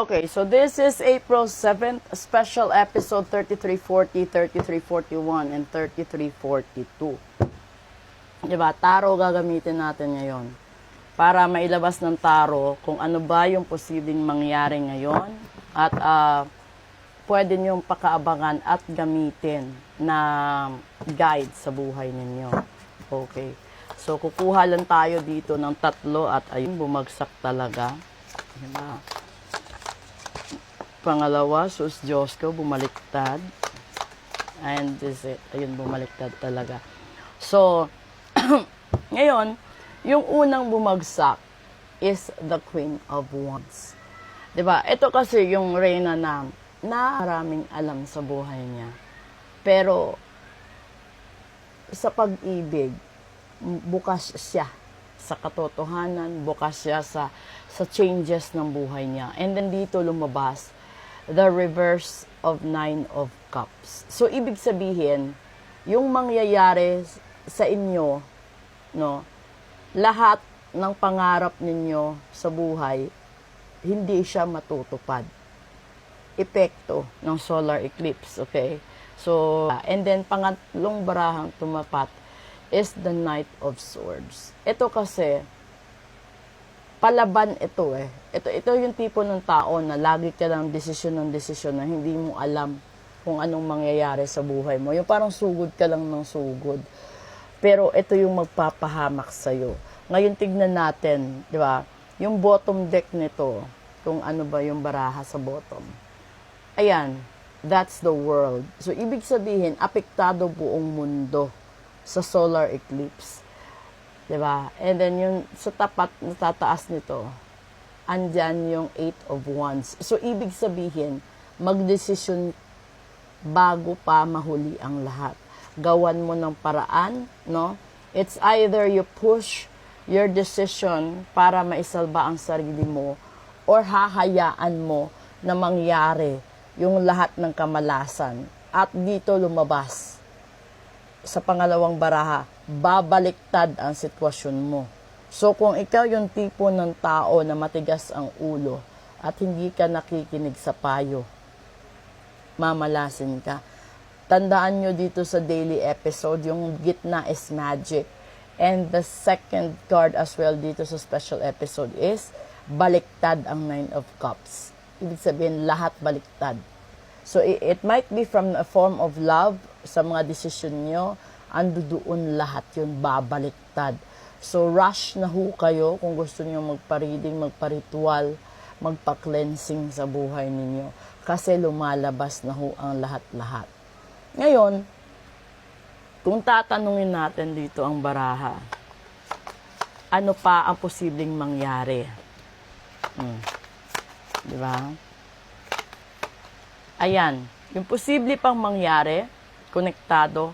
Okay, so this is April 7th, special episode 3340, 3341, and 3342. Diba? Tarot gagamitin natin ngayon para mailabas ng tarot kung ano ba yung posibleng mangyari ngayon at pwede niyong pakaabangan at gamitin na guide sa buhay ninyo. Okay. So, kukuha lang tayo dito ng tatlo at ayun, bumagsak talaga. Diba? Pangalawa, sus Diyos ko, bumaliktad. And this it. Ayun, bumaliktad talaga. So, ngayon, yung unang bumagsak is the Queen of Wands. Diba? Ito kasi yung reyna na maraming alam sa buhay niya. Pero, sa pag-ibig, bukas siya sa katotohanan, bukas siya sa changes ng buhay niya. And then dito lumabas, the reverse of Nine of Cups. So, ibig sabihin, yung mangyayari sa inyo, no, lahat ng pangarap ninyo sa buhay, hindi siya matutupad. Epekto ng solar eclipse, okay? So, and then, pangatlong barahang tumapat is the Knight of Swords. Ito kasi, palaban ito eh. Ito yung tipo ng tao na lagi ka lang desisyon na hindi mo alam kung anong mangyayari sa buhay mo. Yung parang sugod ka lang ng sugod. Pero ito yung magpapahamak sa'yo. Ngayon tignan natin, di ba? Yung bottom deck nito, kung ano ba yung baraha sa bottom. Ayan, that's the world. So, ibig sabihin, apektado buong mundo sa solar eclipse. Diba? And then yung sa tapat na tataas nito, andyan yung Eight of Wands. So, ibig sabihin, magdesisyon bago pa mahuli ang lahat. Gawan mo ng paraan, no? It's either you push your decision para maisalba ang sarili mo or hahayaan mo na mangyari yung lahat ng kamalasan. At dito lumabas sa pangalawang baraha, babaliktad ang sitwasyon mo. So, kung ikaw yung tipo ng tao na matigas ang ulo at hindi ka nakikinig sa payo, mamalasin ka. Tandaan nyo dito sa daily episode, yung gitna is magic. And the second card as well dito sa special episode is baliktad ang Nine of Cups. Ibig sabihin, lahat baliktad. So, it might be from a form of love sa mga desisyon nyo, ando doon lahat yun, babaliktad. So, rush na ho kayo kung gusto niyo magpa-reading, magpa-ritual, magpa-cleansing sa buhay ninyo. Kasi lumalabas na ho ang lahat-lahat. Ngayon, kung tatanungin natin dito ang baraha, ano pa ang posibleng mangyari? Di ba? Ayan, yung posible pang mangyari, konektado,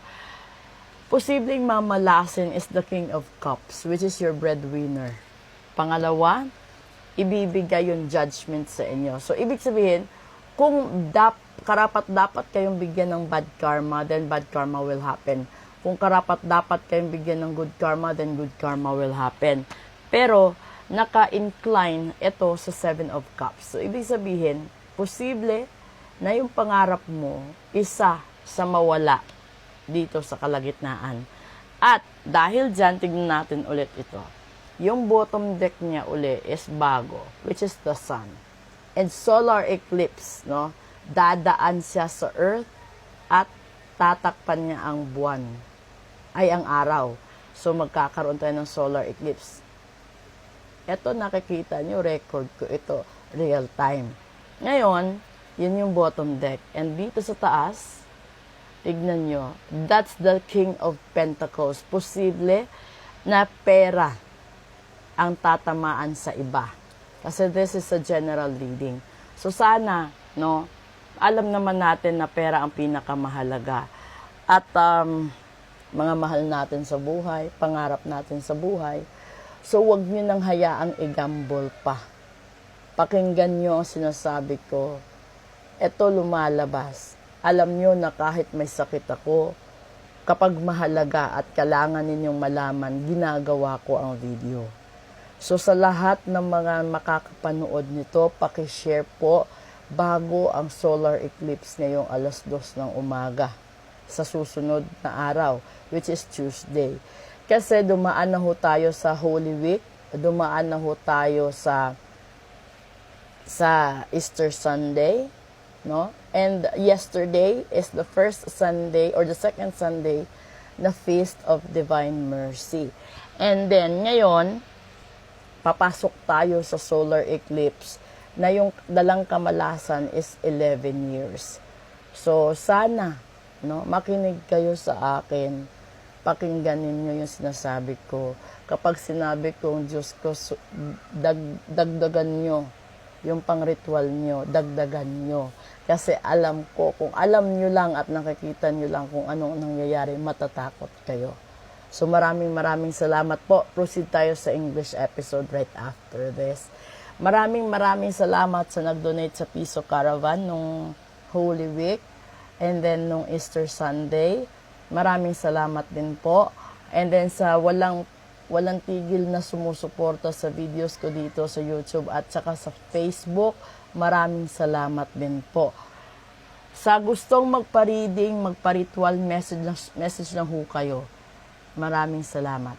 posibleng mamalasin is the King of Cups, which is your breadwinner. Pangalawa, ibibigay yung judgment sa inyo. So, ibig sabihin, kung karapat-dapat kayong bigyan ng bad karma, then bad karma will happen. Kung karapat-dapat kayong bigyan ng good karma, then good karma will happen. Pero, naka-incline ito sa Seven of Cups. So, ibig sabihin, posible na yung pangarap mo, isa sa mawala dito sa kalagitnaan. At dahil dyan, tignan natin ulit ito. Yung bottom deck niya uli is bago, which is the sun. And solar eclipse, no? Dadaan siya sa earth at tatakpan niya ang buwan, ay ang araw. So, magkakaroon tayo ng solar eclipse. Ito, nakikita nyo, record ko ito, real time. Ngayon, yun yung bottom deck. And dito sa taas, tignan nyo, that's the King of Pentacles. Posible na pera ang tatamaan sa iba. Kasi this is a general reading. So sana, no, alam naman natin na pera ang pinakamahalaga. At mga mahal natin sa buhay, pangarap natin sa buhay. So wag nyo nang hayaang i-gamble pa. Pakinggan nyo ang sinasabi ko. Ito lumalabas. Alam nyo na kahit may sakit ako, kapag mahalaga at kailangan ninyong malaman, ginagawa ko ang video. So sa lahat ng mga makakapanood nito, paki-share po bago ang solar eclipse ngayong alas 2 ng umaga sa susunod na araw, which is Tuesday. Kasi dumaan na ho tayo sa Holy Week, dumaan na ho tayo sa Easter Sunday, no? And yesterday is the first Sunday or the second Sunday na Feast of Divine Mercy. And then ngayon, papasok tayo sa solar eclipse na yung dalang kamalasan is 11 years. So sana, no, makinig kayo sa akin. Pakinggan ninyo yung sinasabi ko. Kapag sinabi kong Diyos ko, dagdagan nyo yung pang-ritual nyo, dagdagan nyo. Kasi alam ko, kung alam nyo lang at nakikita nyo lang kung anong nangyayari, matatakot kayo. So maraming salamat po. Proceed tayo sa English episode right after this. Maraming salamat sa nag-donate sa Piso Caravan nung Holy Week and then nung Easter Sunday. Maraming salamat din po. And then sa walang tigil na sumusuporta sa videos ko dito sa YouTube at saka sa Facebook, maraming salamat din po. Sa gustong magpa-reading, magpa-ritual, message lang ho kayo. Maraming salamat.